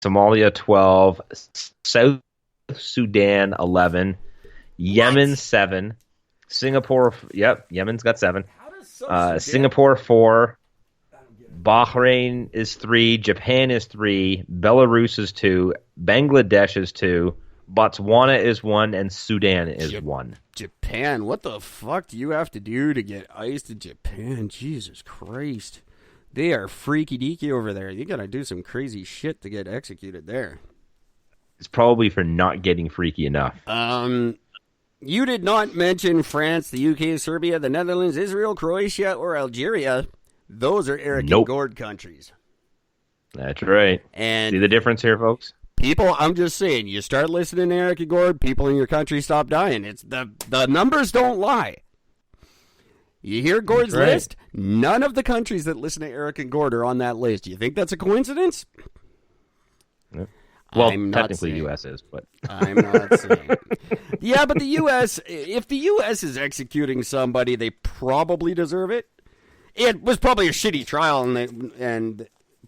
Somalia 12, South Sudan 11, Yemen What? 7, Singapore. Yep, Yemen's got 7. How does South Sudan? Singapore 4, I don't get it. Bahrain is 3, Japan is 3, Belarus is 2, Bangladesh is 2, Botswana is 1, and Sudan is Jap- 1. Japan, what the fuck do you have to do to get iced in Japan? Jesus Christ. They are freaky deaky over there. You gotta do some crazy shit to get executed there. It's probably for not getting freaky enough. You did not mention France, the UK, Serbia, the Netherlands, Israel, Croatia, or Algeria. Those are Eric and Nope. Gord countries. That's right. And See the difference here, folks? people, I'm just saying, you start listening to Eric and Gord, people in your country stop dying. It's the numbers don't lie. You hear Gord's That's right. list? None of the countries that listen to Eric and Gord are on that list. You think that's a coincidence? Well, I'm not technically saying. U.S. is, but I'm not saying. Yeah, but the U.S., if the U.S. is executing somebody, they probably deserve it. It was probably a shitty trial,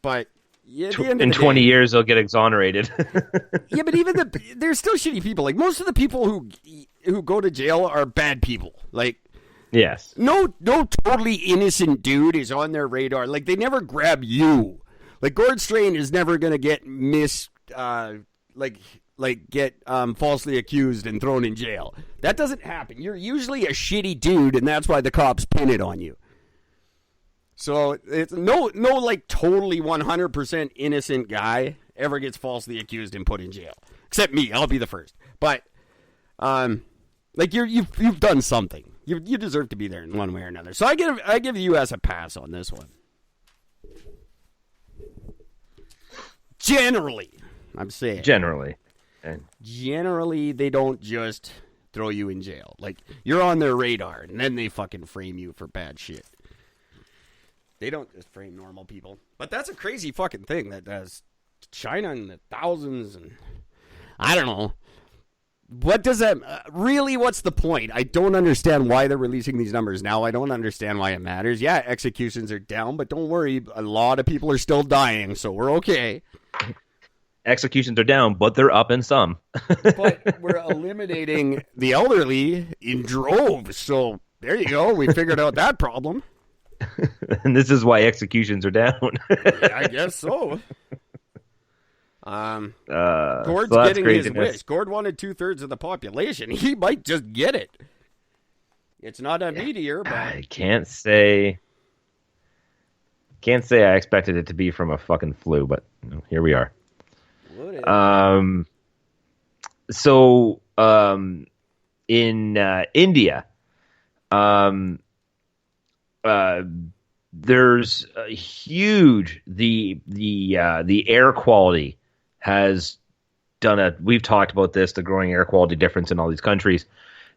but yeah, at the end of in the 20 day- years they'll get exonerated. Yeah, but even there's still shitty people. Like most of the people who go to jail are bad people. Like Yes. no totally innocent dude is on their radar. Like they never grab you. Like Gord Strain is never gonna get falsely accused and thrown in jail. That doesn't happen. You're usually a shitty dude, and that's why the cops pin it on you. So it's no like totally 100% innocent guy ever gets falsely accused and put in jail. Except me, I'll be the first. But like you've done something. You deserve to be there in one way or another. So I give the U.S. a pass on this one. Generally, I'm saying. Generally. And Generally, they don't just throw you in jail. Like, you're on their radar, and then they fucking frame you for bad shit. They don't just frame normal people. But that's a crazy fucking thing that does China in the thousands, and I don't know. What does that really? What's the point? I don't understand why they're releasing these numbers now. I don't understand why it matters. Yeah, executions are down, but don't worry. A lot of people are still dying, so we're okay. executions are down, but they're up in some. But we're eliminating the elderly in droves. So there you go. We figured out that problem. And this is why executions are down. Yeah, I guess so. Gord's so that's getting his craziness. wish. Gord wanted 2/3 of the population. He might just get it. It's not a meteor, but I can't say I expected it to be from a fucking flu, but here we are. In India, there's a huge the air quality has done we've talked about this, the growing air quality difference in all these countries.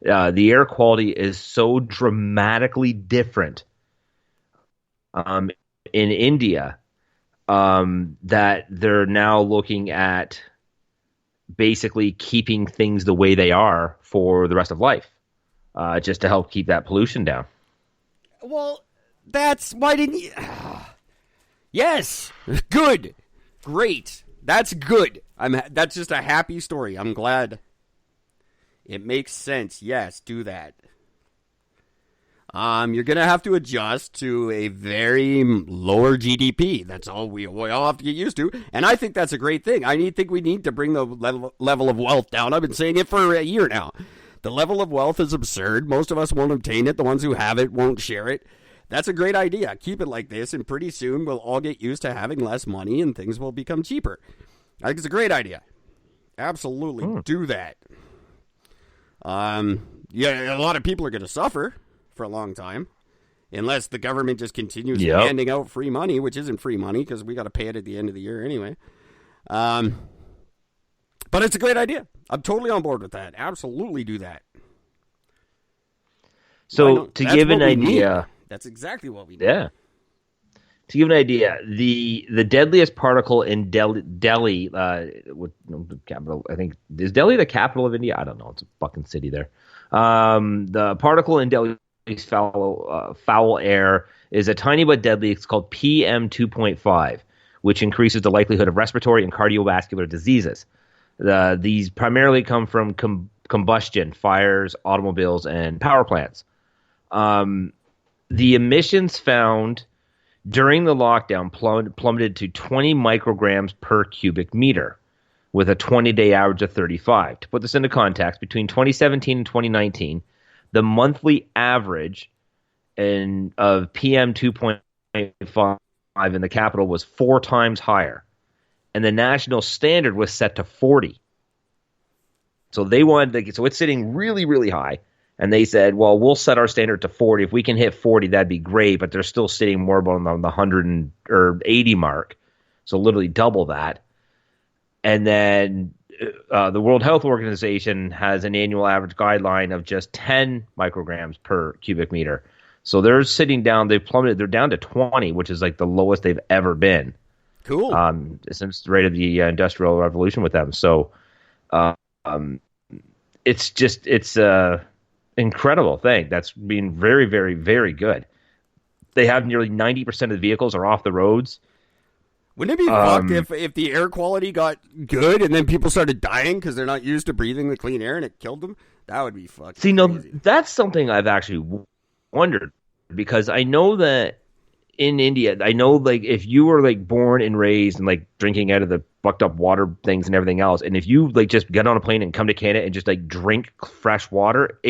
The air quality is so dramatically different in India that they're now looking at basically keeping things the way they are for the rest of life, just to help keep that pollution down. well, that's why didn't you? Yes, good, great. That's good. That's just a happy story. I'm glad. It makes sense. Yes, do that. You're gonna have to adjust to a very lower GDP. That's all we all have to get used to, and I think that's a great thing. I think we need to bring the level of wealth down. I've been saying it for a year now. The level of wealth is absurd. Most of us won't obtain it. The ones who have it won't share it. That's a great idea. Keep it like this, and pretty soon we'll all get used to having less money, and things will become cheaper. I think it's a great idea. Absolutely do that. Yeah, a lot of people are going to suffer for a long time unless the government just continues handing out free money, which isn't free money because we got to pay it at the end of the year anyway. But it's a great idea. I'm totally on board with that. Absolutely do that. So to That's give an what we need. idea, That's exactly what we need. yeah. To give an idea, the deadliest particle in Delhi, with capital, I think, is Delhi the capital of India? I don't know. It's a fucking city there. The particle in Delhi's foul air is a tiny but deadly. It's called PM 2.5, which increases the likelihood of respiratory and cardiovascular diseases. These primarily come from combustion, fires, automobiles, and power plants. The emissions found during the lockdown plummeted to 20 micrograms per cubic meter, with a 20-day average of 35. To put this into context, between 2017 and 2019, the monthly average of PM 2.5 in the capital was 4 times higher, and the national standard was set to 40. So they wanted, so it's sitting really, really high, and they said, well, we'll set our standard to 40. If we can hit 40, that'd be great, but they're still sitting more about on the 180 mark, so literally double that. And then the World Health Organization has an annual average guideline of just 10 micrograms per cubic meter. So they're sitting down, they've plummeted, they're down to 20, which is like the lowest they've ever been. Cool. Since the rate of the Industrial Revolution with them. So it's a incredible thing that's been very, very, very good. They have nearly 90% of the vehicles are off the roads. Wouldn't it be fucked if the air quality got good and then people started dying because they're not used to breathing the clean air and it killed them? That would be fucking crazy. No, that's something I've actually wondered, because I know that in India, I know like if you were like born and raised and like drinking out of the fucked up water things and everything else, and if you like just get on a plane and come to Canada and just like drink fresh water,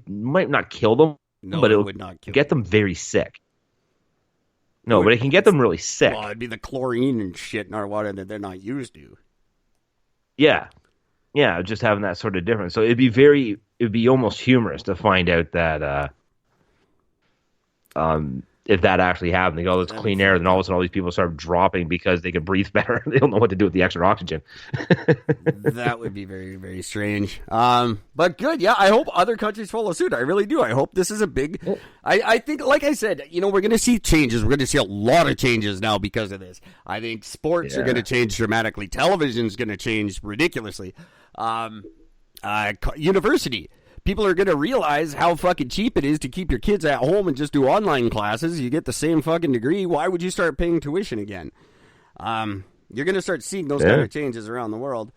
might not kill them, but it would not get them very sick. No, but it can get them really sick. Well, it'd be the chlorine and shit in our water that they're not used to. Yeah, just having that sort of difference. So it'd be almost humorous to find out that if that actually happened, they go, oh, it's clean air, then all of a sudden all these people start dropping because they can breathe better. They don't know what to do with the extra oxygen. That would be very, very strange. But good, yeah. I hope other countries follow suit. I really do. I hope this is a big. I think, like I said, we're going to see changes. We're going to see a lot of changes now because of this. I think sports are going to change dramatically. Television's going to change ridiculously. University. People are going to realize how fucking cheap it is to keep your kids at home and just do online classes. You get the same fucking degree. Why would you start paying tuition again? You're going to start seeing those kind of changes around the world.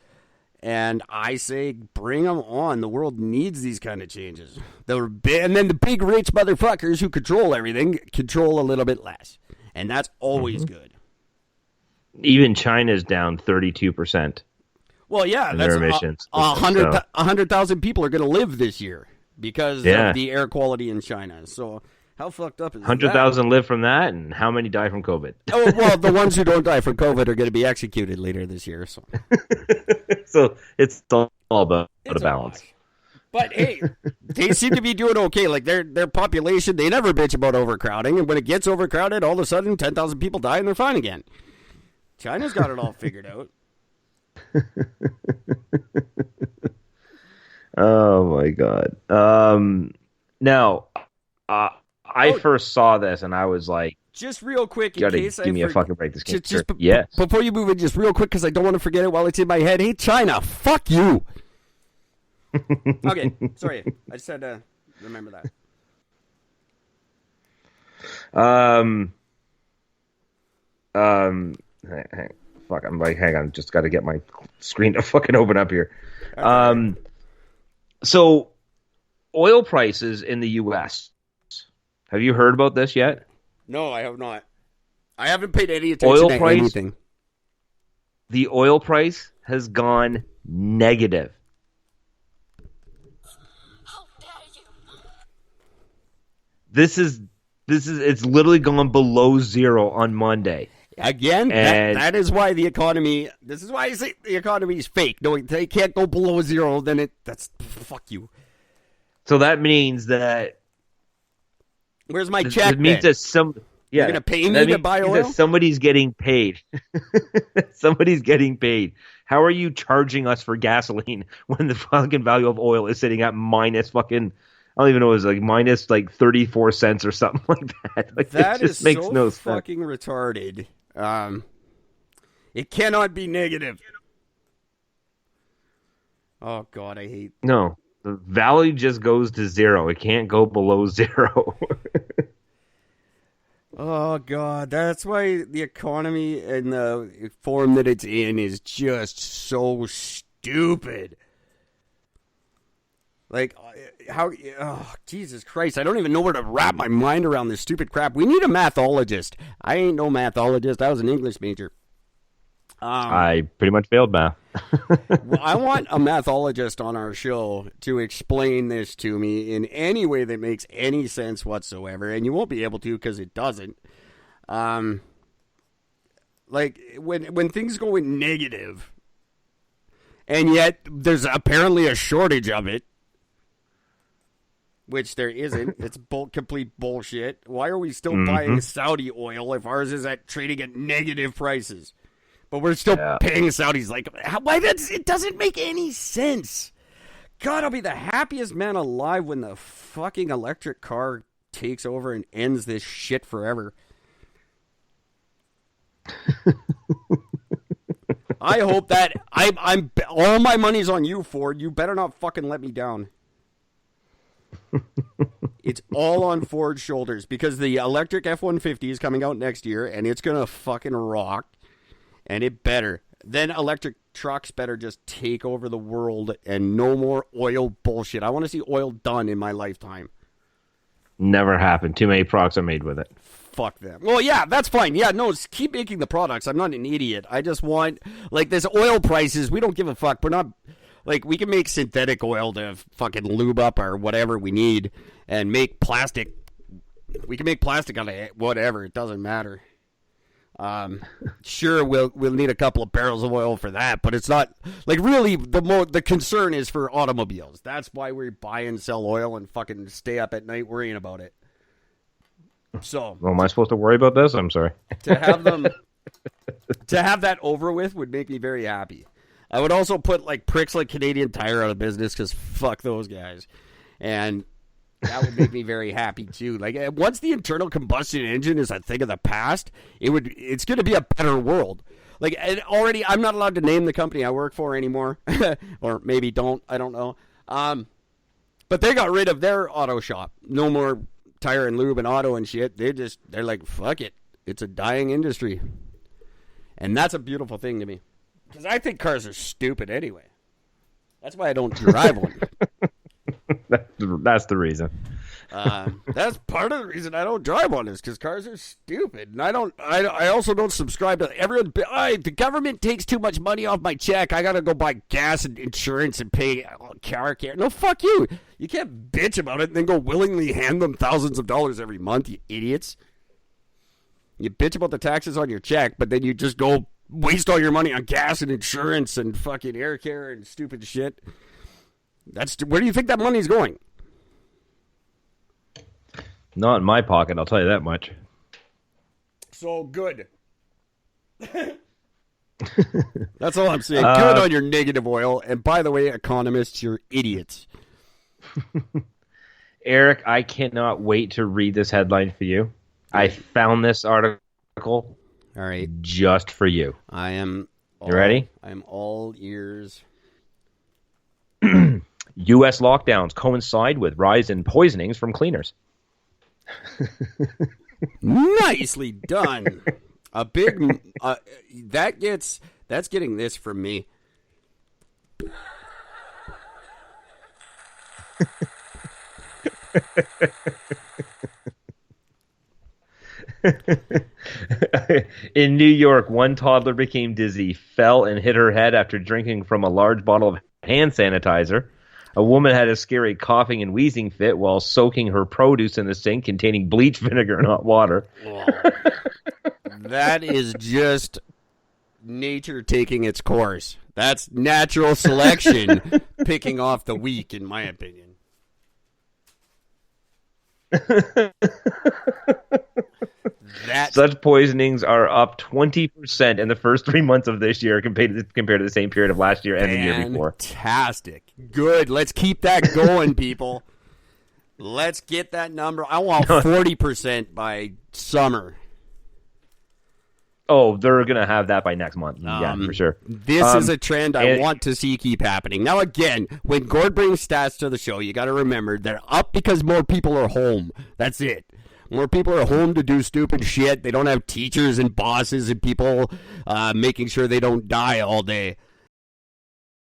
And I say, bring them on. The world needs these kind of changes. And then the big rich motherfuckers who control everything control a little bit less. And that's always good. Even China's down 32%. Well, yeah, that's emissions. 100,000 people are going to live this year because of the air quality in China. So how fucked up is 100,000 live from that, and how many die from COVID? Oh, well, the ones who don't die from COVID are going to be executed later this year. So, it's all about a balance. But hey, they seem to be doing okay. Like their population, they never bitch about overcrowding, and when it gets overcrowded, all of a sudden 10,000 people die and they're fine again. China's got it all figured out. Oh my god. Now, I first saw this and I was like, just real quick, in case give me a fucking break. This game. Yes. Before you move in, just real quick, because I don't want to forget it while it's in my head. Hey, China, fuck you. Okay, sorry. I just had to remember that. Fuck, I'm like, hang on, just got to get my screen to fucking open up here. So, oil prices in the U.S. Have you heard about this yet? No, I have not. I haven't paid any attention to anything. The oil price has gone negative. How dare you? It's literally gone below zero on Monday. Again, that is why the economy. This is why I say the economy is fake. No, they can't go below zero. Then that's fuck you. So that means that. Where's my check? It means that you're gonna pay me to buy oil. That somebody's getting paid. Somebody's getting paid. How are you charging us for gasoline when the fucking value of oil is sitting at minus fucking? I don't even know. It was like minus like 34 cents or something like that. Like that just is makes so no fucking sense. Retarded. It cannot be negative. Oh God, I hate. No, the value just goes to zero. It can't go below zero. Oh, God. That's why the economy and the form that it's in is just so stupid. Like, how... Oh, Jesus Christ. I don't even know where to wrap my mind around this stupid crap. We need a mathologist. I ain't no mathologist. I was an English major. I pretty much failed math. Well, I want a mathologist on our show to explain this to me in any way that makes any sense whatsoever, and you won't be able to because it doesn't. Like when things go in negative, and yet there's apparently a shortage of it, which there isn't. It's complete bullshit. Why are we still buying Saudi oil if ours is trading at negative prices? But we're still paying the Saudis. Like, why it doesn't make any sense. God, I'll be the happiest man alive when the fucking electric car takes over and ends this shit forever. I hope that I'm all my money's on you, Ford. You better not fucking let me down. It's all on Ford's shoulders because the electric F-150 is coming out next year and it's gonna fucking rock. And it better. Then electric trucks better just take over the world and no more oil bullshit. I want to see oil done in my lifetime. Never happened. Too many products are made with it. Fuck them. Well, yeah, that's fine. Yeah, no, keep making the products. I'm not an idiot. I just want, like, this oil prices, we don't give a fuck. We're not, like, we can make synthetic oil to fucking lube up or whatever we need and make plastic. We can make plastic out of it, whatever. It doesn't matter. Sure, we'll need a couple of barrels of oil for that, but it's not like really the concern is for automobiles. That's why we buy and sell oil and fucking stay up at night worrying about it. So, well, am I supposed to worry about this? I'm sorry. To have that over with would make me very happy. I would also put like pricks like Canadian Tire out of business because fuck those guys, and that would make me very happy too. Like once the internal combustion engine is a thing of the past, it's going to be a better world. Like and already, I'm not allowed to name the company I work for anymore, or maybe don't. I don't know. But they got rid of their auto shop. No more tire and lube and auto and shit. They're like fuck it. It's a dying industry, and that's a beautiful thing to me because I think cars are stupid anyway. That's why I don't drive one. That's the reason. That's part of the reason I don't drive one is because cars are stupid, and I also don't subscribe to everyone. The government takes too much money off my check. I gotta go buy gas and insurance and pay car care. No, fuck you. You can't bitch about it and then go willingly hand them thousands of dollars every month. You idiots. You bitch about the taxes on your check, but then you just go waste all your money on gas and insurance and fucking air care and stupid shit. Where do you think that money's going? Not in my pocket, I'll tell you that much. So good. That's all I'm saying. Good on your negative oil. And by the way, economists, you're idiots. Eric, I cannot wait to read this headline for you. I found this article all right, just for you. I am. You ready? I'm all ears. U.S. lockdowns coincide with rise in poisonings from cleaners. Nicely done. A big that's getting this from me. In New York, one toddler became dizzy, fell, and hit her head after drinking from a large bottle of hand sanitizer. A woman had a scary coughing and wheezing fit while soaking her produce in the sink containing bleach, vinegar, and hot water. That is just nature taking its course. That's natural selection picking off the weak, in my opinion. Such poisonings are up 20% in the first 3 months of this year compared to the same period of last year and the year before. Fantastic. Good. Let's keep that going, people. Let's get that number. I want 40% by summer. Oh, they're going to have that by next month. Yeah, for sure. This is a trend I want to see keep happening. Now, again, when Gord brings stats to the show, you got to remember they're up because more people are home. That's it. More people are home to do stupid shit. They don't have teachers and bosses and people making sure they don't die all day.